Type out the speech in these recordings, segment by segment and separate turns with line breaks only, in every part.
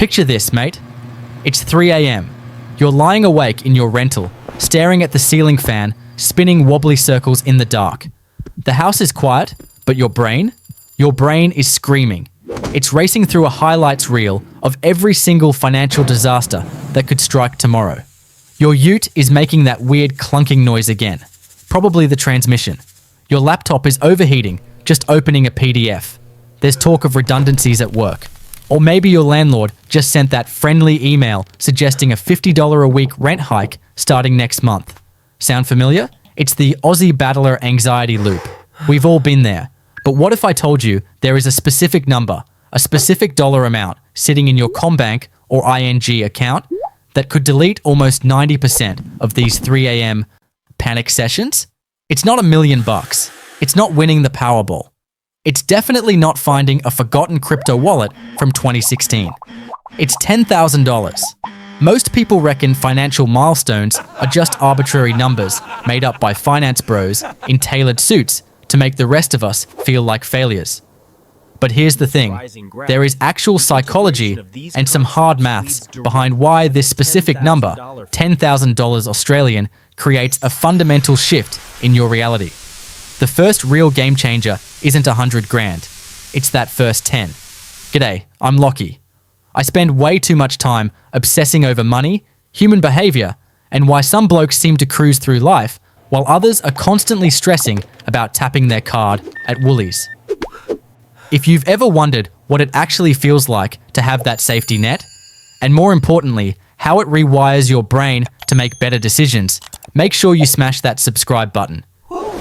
Picture this, mate. It's 3 a.m. You're lying awake in your rental, staring at the ceiling fan, spinning wobbly circles in the dark. The house is quiet, but your brain is screaming. It's racing through a highlights reel of every single financial disaster that could strike tomorrow. Your ute is making that weird clunking noise again. Probably the transmission. Your laptop is overheating, just opening a PDF. There's talk of redundancies at work. Or maybe your landlord just sent that friendly email suggesting a $50 a week rent hike starting next month. Sound familiar? It's the Aussie Battler anxiety loop. We've all been there. But what if I told you there is a specific number, a specific dollar amount sitting in your CommBank or ING account that could delete almost 90% of these 3 a.m. panic sessions? It's not $1 million. It's not winning the Powerball. It's definitely not finding a forgotten crypto wallet from 2016. It's $10,000. Most people reckon financial milestones are just arbitrary numbers made up by finance bros in tailored suits to make the rest of us feel like failures. But here's the thing, there is actual psychology and some hard maths behind why this specific number, $10,000 Australian, creates a fundamental shift in your reality. The first real game changer isn't 100 grand, it's that first 10. G'day, I'm Lachie. I spend way too much time obsessing over money, human behavior, and why some blokes seem to cruise through life while others are constantly stressing about tapping their card at Woolies. If you've ever wondered what it actually feels like to have that safety net, and more importantly, how it rewires your brain to make better decisions, make sure you smash that subscribe button.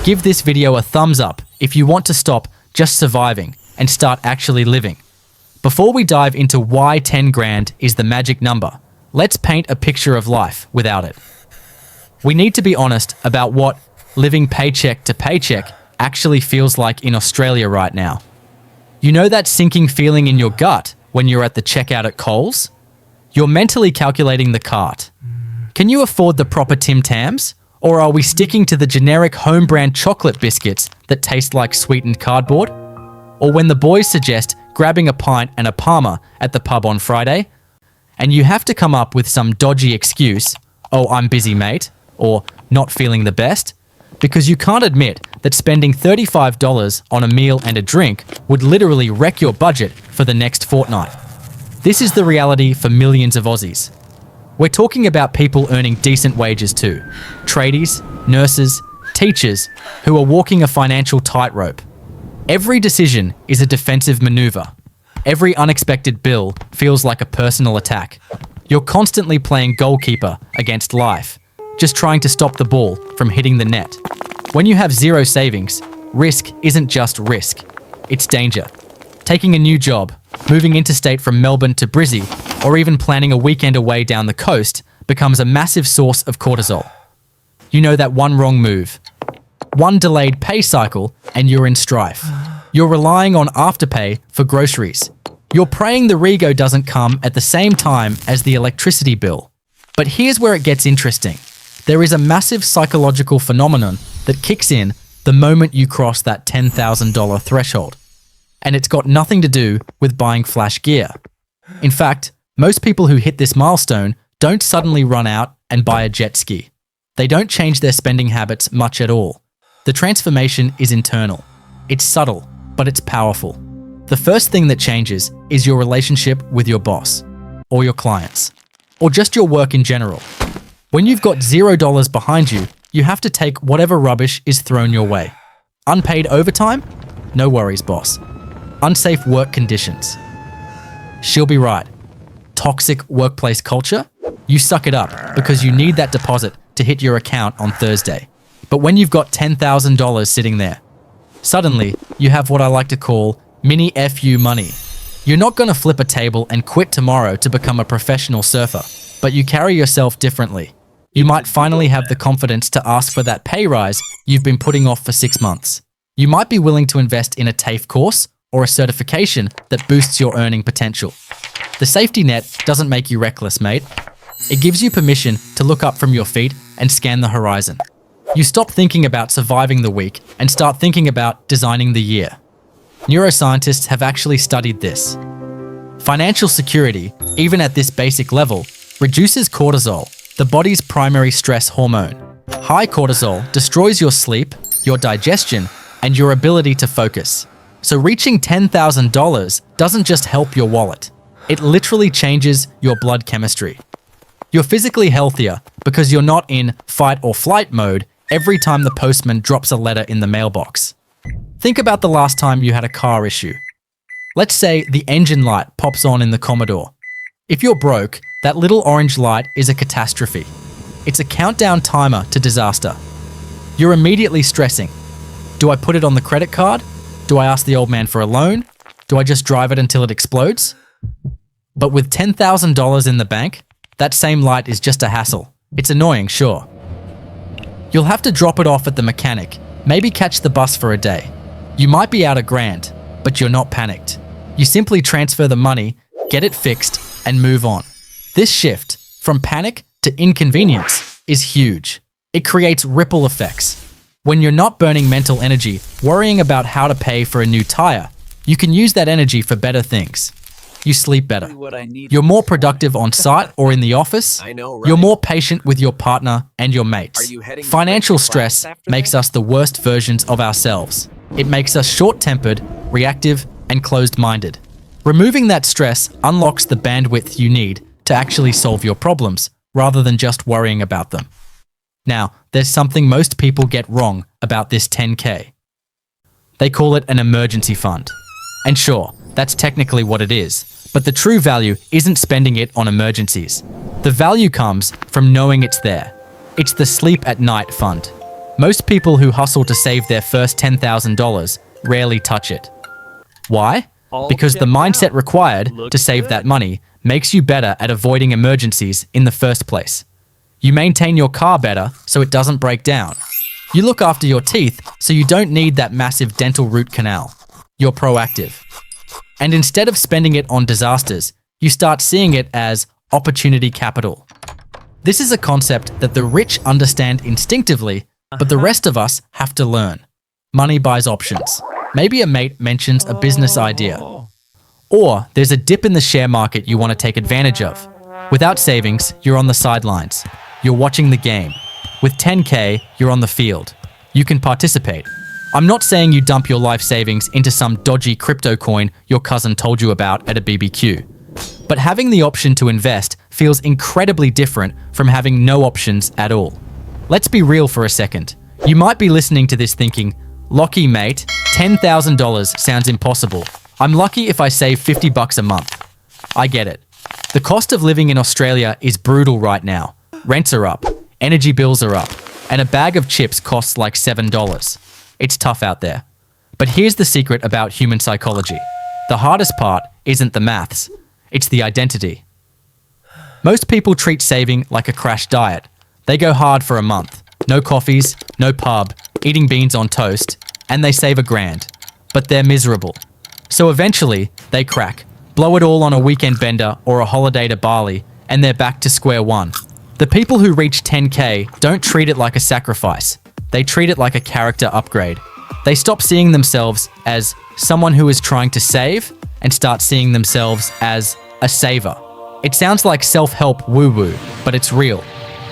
Give this video a thumbs up if you want to stop just surviving and start actually living. Before we dive into why 10 grand is the magic number, let's paint a picture of life without it. We need to be honest about what living paycheck to paycheck actually feels like in Australia right now. You know that sinking feeling in your gut when you're at the checkout at Coles? You're mentally calculating the cart. Can you afford the proper Tim Tams? Or are we sticking to the generic home brand chocolate biscuits that taste like sweetened cardboard? Or when the boys suggest grabbing a pint and a Parma at the pub on Friday, and you have to come up with some dodgy excuse, oh, I'm busy, mate, or not feeling the best, because you can't admit that spending $35 on a meal and a drink would literally wreck your budget for the next fortnight. This is the reality for millions of Aussies. We're talking about people earning decent wages too. Tradies, nurses, teachers who are walking a financial tightrope. Every decision is a defensive maneuver. Every unexpected bill feels like a personal attack. You're constantly playing goalkeeper against life, just trying to stop the ball from hitting the net. When you have zero savings, risk isn't just risk, it's danger. Taking a new job, moving interstate from Melbourne to Brizzy, or even planning a weekend away down the coast becomes a massive source of cortisol. You know that one wrong move, one delayed pay cycle, and you're in strife. You're relying on Afterpay for groceries. You're praying the rego doesn't come at the same time as the electricity bill. But here's where it gets interesting. There is a massive psychological phenomenon that kicks in the moment you cross that $10,000 threshold. And it's got nothing to do with buying flash gear. In fact, most people who hit this milestone don't suddenly run out and buy a jet ski. They don't change their spending habits much at all. The transformation is internal. It's subtle, but it's powerful. The first thing that changes is your relationship with your boss, or your clients, or just your work in general. When you've got $0 behind you, you have to take whatever rubbish is thrown your way. Unpaid overtime? No worries, boss. Unsafe work conditions. She'll be right. Toxic workplace culture? You suck it up because you need that deposit to hit your account on Thursday. But when you've got $10,000 sitting there, suddenly you have what I like to call mini FU money. You're not going to flip a table and quit tomorrow to become a professional surfer, but you carry yourself differently. You might finally have the confidence to ask for that pay rise you've been putting off for 6 months. You might be willing to invest in a TAFE course or a certification that boosts your earning potential. The safety net doesn't make you reckless, mate. It gives you permission to look up from your feet and scan the horizon. You stop thinking about surviving the week and start thinking about designing the year. Neuroscientists have actually studied this. Financial security, even at this basic level, reduces cortisol, the body's primary stress hormone. High cortisol destroys your sleep, your digestion, and your ability to focus. So reaching $10,000 doesn't just help your wallet. It literally changes your blood chemistry. You're physically healthier because you're not in fight or flight mode every time the postman drops a letter in the mailbox. Think about the last time you had a car issue. Let's say the engine light pops on in the Commodore. If you're broke, that little orange light is a catastrophe. It's a countdown timer to disaster. You're immediately stressing. Do I put it on the credit card? Do I ask the old man for a loan? Do I just drive it until it explodes? But with $10,000 in the bank, that same light is just a hassle. It's annoying, sure. You'll have to drop it off at the mechanic, maybe catch the bus for a day. You might be out $1,000, but you're not panicked. You simply transfer the money, get it fixed, and move on. This shift from panic to inconvenience is huge. It creates ripple effects. When you're not burning mental energy worrying about how to pay for a new tire, you can use that energy for better things. You sleep better. You're more productive on site or in the office. You're more patient with your partner and your mates. Financial stress makes us the worst versions of ourselves. It makes us short-tempered, reactive, and closed-minded. Removing that stress unlocks the bandwidth you need to actually solve your problems, rather than just worrying about them. Now, there's something most people get wrong about this 10K. They call it an emergency fund. And sure, that's technically what it is, but the true value isn't spending it on emergencies. The value comes from knowing it's there. It's the sleep at night fund. Most people who hustle to save their first $10,000 rarely touch it. Why? Because the mindset required to save that money makes you better at avoiding emergencies in the first place. You maintain your car better so it doesn't break down. You look after your teeth so you don't need that massive dental root canal. You're proactive. And instead of spending it on disasters, you start seeing it as opportunity capital. This is a concept that the rich understand instinctively, but the rest of us have to learn. Money buys options. Maybe a mate mentions a business idea. Or there's a dip in the share market you want to take advantage of. Without savings, you're on the sidelines. You're watching the game. With 10K, you're on the field. You can participate. I'm not saying you dump your life savings into some dodgy crypto coin your cousin told you about at a BBQ. But having the option to invest feels incredibly different from having no options at all. Let's be real for a second. You might be listening to this thinking, Lachie mate, $10,000 sounds impossible. I'm lucky if I save $50 a month. I get it. The cost of living in Australia is brutal right now. Rents are up, energy bills are up, and a bag of chips costs like $7. It's tough out there. But here's the secret about human psychology. The hardest part isn't the maths, it's the identity. Most people treat saving like a crash diet. They go hard for a month. No coffees, no pub, eating beans on toast, and they save $1,000. But they're miserable. So eventually, they crack, blow it all on a weekend bender or a holiday to Bali, and they're back to square one. The people who reach 10K don't treat it like a sacrifice. They treat it like a character upgrade. They stop seeing themselves as someone who is trying to save and start seeing themselves as a saver. It sounds like self-help woo-woo, but it's real.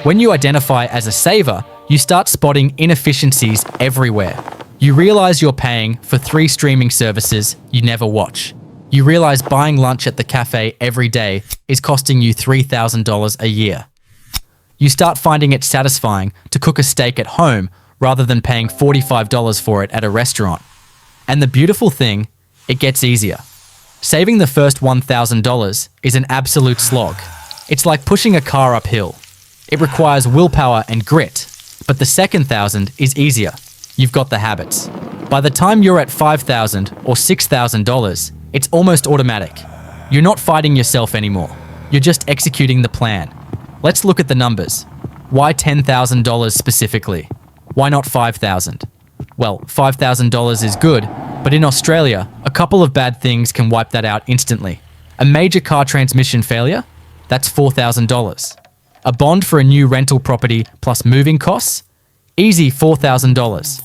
When you identify as a saver, you start spotting inefficiencies everywhere. You realize you're paying for 3 streaming services you never watch. You realize buying lunch at the cafe every day is costing you $3,000 a year. You start finding it satisfying to cook a steak at home rather than paying $45 for it at a restaurant. And the beautiful thing, it gets easier. Saving the first $1,000 is an absolute slog. It's like pushing a car uphill. It requires willpower and grit, but the second 1,000 is easier. You've got the habits. By the time you're at $5,000 or $6,000, it's almost automatic. You're not fighting yourself anymore. You're just executing the plan. Let's look at the numbers. Why $10,000 specifically? Why not $5,000? Well, $5,000 is good, but in Australia, a couple of bad things can wipe that out instantly. A major car transmission failure? That's $4,000. A bond for a new rental property plus moving costs? Easy $4,000.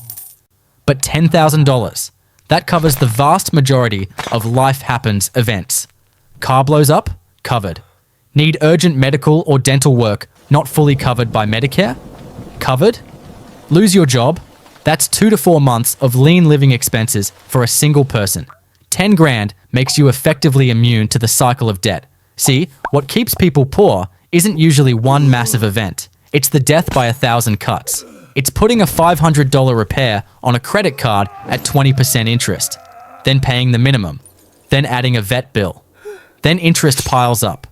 But $10,000, that covers the vast majority of life happens events. Car blows up? Covered. Need urgent medical or dental work not fully covered by Medicare? Covered. Lose your job? That's 2 to 4 months of lean living expenses for a single person. 10 grand makes you effectively immune to the cycle of debt. See, what keeps people poor isn't usually one massive event. It's the death by 1,000 cuts. It's putting a $500 repair on a credit card at 20% interest, then paying the minimum, then adding a vet bill. Then interest piles up.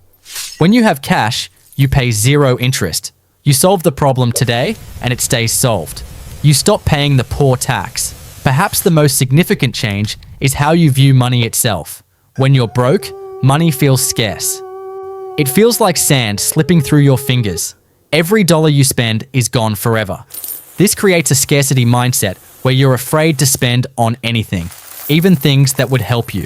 When you have cash, you pay 0 interest. You solve the problem today and it stays solved. You stop paying the poor tax. Perhaps the most significant change is how you view money itself. When you're broke, money feels scarce. It feels like sand slipping through your fingers. Every dollar you spend is gone forever. This creates a scarcity mindset where you're afraid to spend on anything, even things that would help you.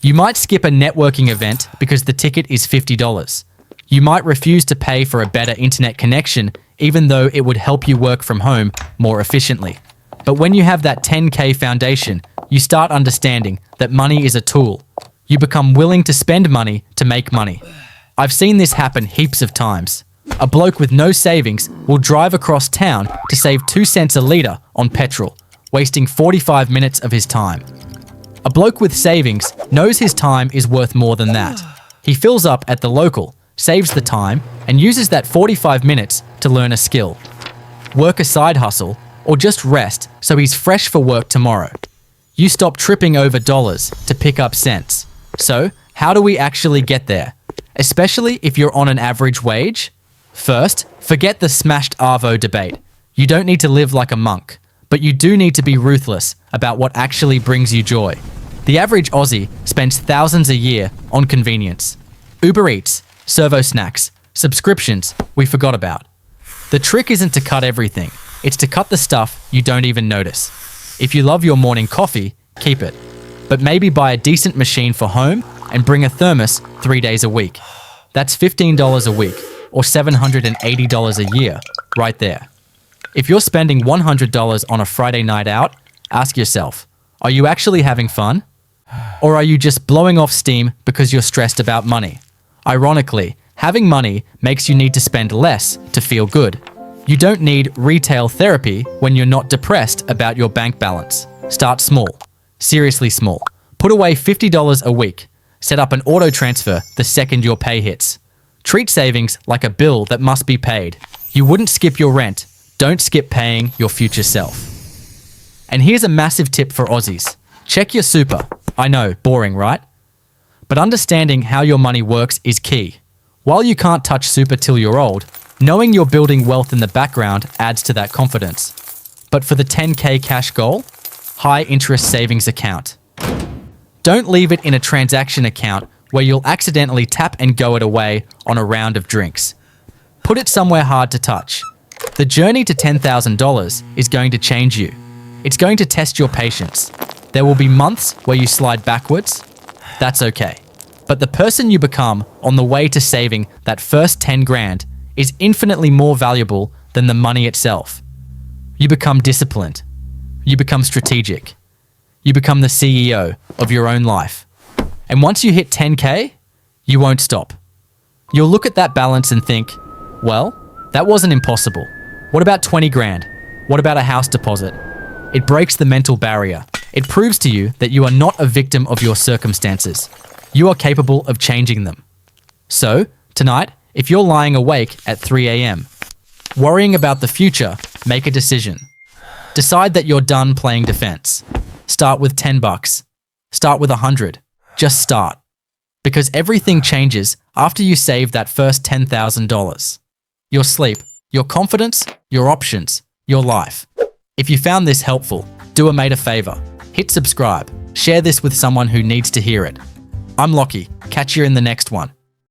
You might skip a networking event because the ticket is $50. You might refuse to pay for a better internet connection even though it would help you work from home more efficiently. But when you have that 10K foundation, you start understanding that money is a tool. You become willing to spend money to make money. I've seen this happen heaps of times. A bloke with no savings will drive across town to save 2 cents a litre on petrol, wasting 45 minutes of his time. A bloke with savings knows his time is worth more than that. He fills up at the local, saves the time, and uses that 45 minutes to learn a skill, work a side hustle, or just rest so he's fresh for work tomorrow. You stop tripping over dollars to pick up cents. So, how do we actually get there? Especially if you're on an average wage? First, forget the smashed Arvo debate. You don't need to live like a monk, but you do need to be ruthless about what actually brings you joy. The average Aussie spends thousands a year on convenience. Uber Eats, servo snacks, subscriptions we forgot about. The trick isn't to cut everything, it's to cut the stuff you don't even notice. If you love your morning coffee, keep it. But maybe buy a decent machine for home and bring a thermos 3 days a week. That's $15 a week, or $780 a year, right there. If you're spending $100 on a Friday night out, ask yourself, are you actually having fun? Or are you just blowing off steam because you're stressed about money? Ironically, having money makes you need to spend less to feel good. You don't need retail therapy when you're not depressed about your bank balance. Start small. Seriously small. Put away $50 a week. Set up an auto transfer the second your pay hits. Treat savings like a bill that must be paid. You wouldn't skip your rent. Don't skip paying your future self. And here's a massive tip for Aussies. Check your super. I know, boring, right? But understanding how your money works is key. While you can't touch super till you're old, knowing you're building wealth in the background adds to that confidence. But for the 10K cash goal, high interest savings account. Don't leave it in a transaction account where you'll accidentally tap and go it away on a round of drinks. Put it somewhere hard to touch. The journey to $10,000 is going to change you. It's going to test your patience. There will be months where you slide backwards. That's okay. But the person you become on the way to saving that first 10 grand is infinitely more valuable than the money itself. You become disciplined. You become strategic. You become the CEO of your own life. And once you hit 10K, you won't stop. You'll look at that balance and think, well, that wasn't impossible. What about 20 grand? What about a house deposit? It breaks the mental barrier. It proves to you that you are not a victim of your circumstances. You are capable of changing them. So, tonight, if you're lying awake at 3 a.m., worrying about the future, make a decision. Decide that you're done playing defense. Start with $10. Start with 100. Just start. Because everything changes after you save that first $10,000. Your sleep, your confidence, your options, your life. If you found this helpful, do a mate a favor. Hit subscribe. Share this with someone who needs to hear it. I'm Lachie. Catch you in the next one.